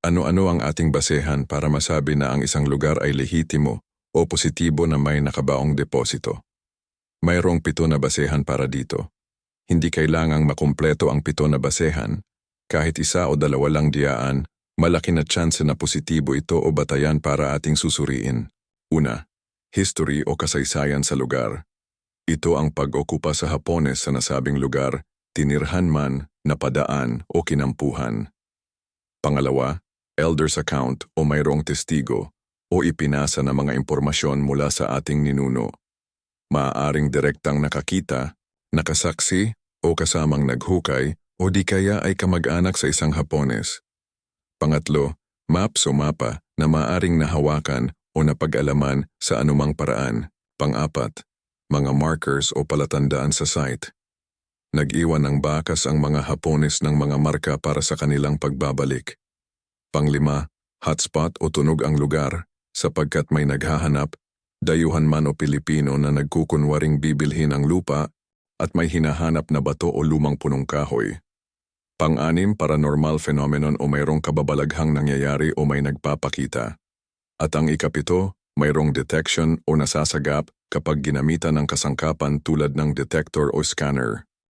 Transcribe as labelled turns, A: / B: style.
A: Ano-ano ang ating basehan para masabi na ang isang lugar ay lehitimo o positibo na may nakabaong deposito? Mayroong 7 na basehan para dito. Hindi kailangang makumpleto ang 7 na basehan. Kahit 1 o 2 lang diyaan, malaki na tsansa na positibo ito o batayan para ating susuriin. Una, history o kasaysayan sa lugar. Ito ang pag-okupa sa Hapones sa nasabing lugar, tinirhan man, napadaan o kinampuhan. Pangalawa, elder's account o mayroong testigo o ipinasa na mga impormasyon mula sa ating ninuno. Maaaring direktang nakakita, nakasaksi o kasamang naghukay o di kaya ay kamag-anak sa isang Hapones. Pangatlo, maps o mapa na maaaring nahawakan o napag-alaman sa anumang paraan. Pang-apat, mga markers o palatandaan sa site. Nag-iwan ng bakas ang mga Hapones ng mga marka para sa kanilang pagbabalik. Pang-5, hotspot o tunog ang lugar sapagkat may naghahanap, dayuhan man o Pilipino na nagkukunwaring bibilhin ang lupa at may hinahanap na bato o lumang punong kahoy. Pang-6, paranormal phenomenon o mayroong kababalaghang nangyayari o may nagpapakita. At ang ika-7, mayroong detection o nasasagap kapag ginamitan ng kasangkapan tulad ng detector o scanner.